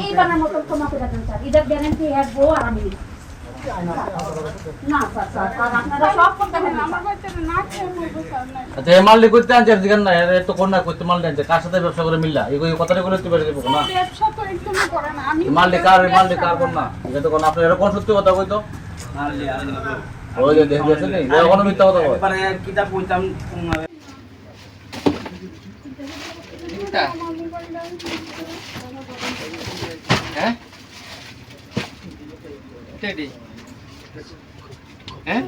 এইবারের মতো ক্ষমা করে দেন স্যার, এটার গ্যারান্টি একবো আর আমি না স্যার স্যার আর আপনারা সব করতে হবে আমার বাচ্চারা না খেয়ে মরবো স্যার না। আচ্ছা এই মাল করতে আনছে দিগান না এর তো কোন না করতে মাল আনছে কার সাথে ব্যবসা করে মিললা এই কথাটা বলে তুই বেরিয়ে দেবো না ব্যবসা তো একদমই করে না আমি মাল কার কোন না এটা তো কোন আপনি এরকম সত্যি কথা কইতো ওই যে দেখতেছেন এই কোনো মিথ্যা কথা বলে এবারে কিতাব কইতাম হ্যাঁ টেডি হ্যাঁ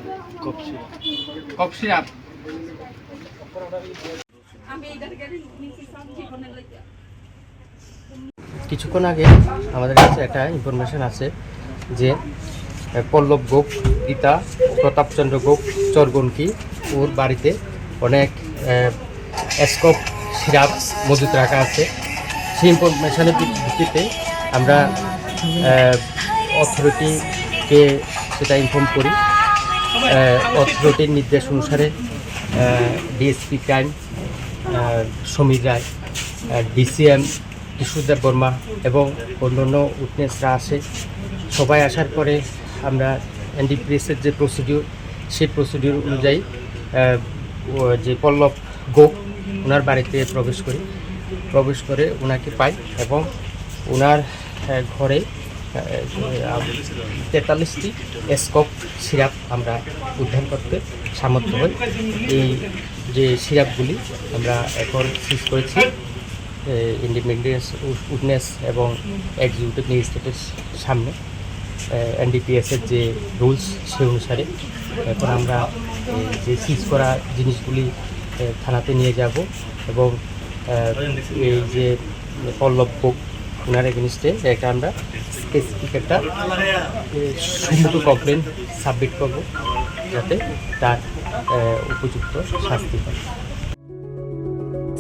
কফ সিরাপ আমি এটার গ্যারান্টি নিছি সব জীবনের লাগা। কিছুক্ষণ আগে আমাদের কাছে একটা ইনফরমেশন আছে যে পল্লব গোপ পিতা প্রতাপচন্দ্র গোপ চরগনকি ওর বাড়িতে অনেক স্কোপ সিরাপ মজুত রাখা আছে। সেই ইনফরমেশনের ভিত্তিতে আমরা অথরিটিকে সেটা ইনফর্ম করি। অথরিটির নির্দেশ অনুসারে ডিএসপি ক্রাইম সমীর রায়, ডিসিএম কিশোরদেব বর্মা এবং অন্যান্য উইটনেসরা আসে। সবাই আসার পরে আমরা এনডিপিএসের যে প্রসিডিউর সেই প্রসিডিউর অনুযায়ী যে পল্লব গোপ ওনার বাড়িতে প্রবেশ করে ওনাকে পাই এবং ওনার ঘরে 43টি স্কোপ সিরাপ আমরা উদ্ধার করতে সামর্থ্য হই। এই যে সিরাপগুলি আমরা এখন সিজ করেছি ইন্ডিপেন্ডেন্স উইটনেস এবং এক্সিকিউটিভ ম্যাজিস্ট্রেটের সামনে এনডিপিএসের যে রুলস সে অনুসারে এখন আমরা যে সিজ করা জিনিসগুলি থানাতে নিয়ে যাব এবং এই যে পল্লব গোপ ওনার এগেনিস্টে একটা আমরা স্পেসিফিক একটা সুমোটো কমপ্লেন সাবমিট করব যাতে তার উপযুক্ত শাস্তি হয়।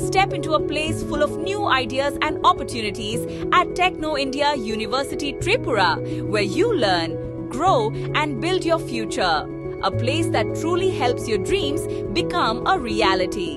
Step into a place full of new ideas and opportunities at Techno India University Tripura, where you learn, grow and build your future. A place that truly helps your dreams become a reality.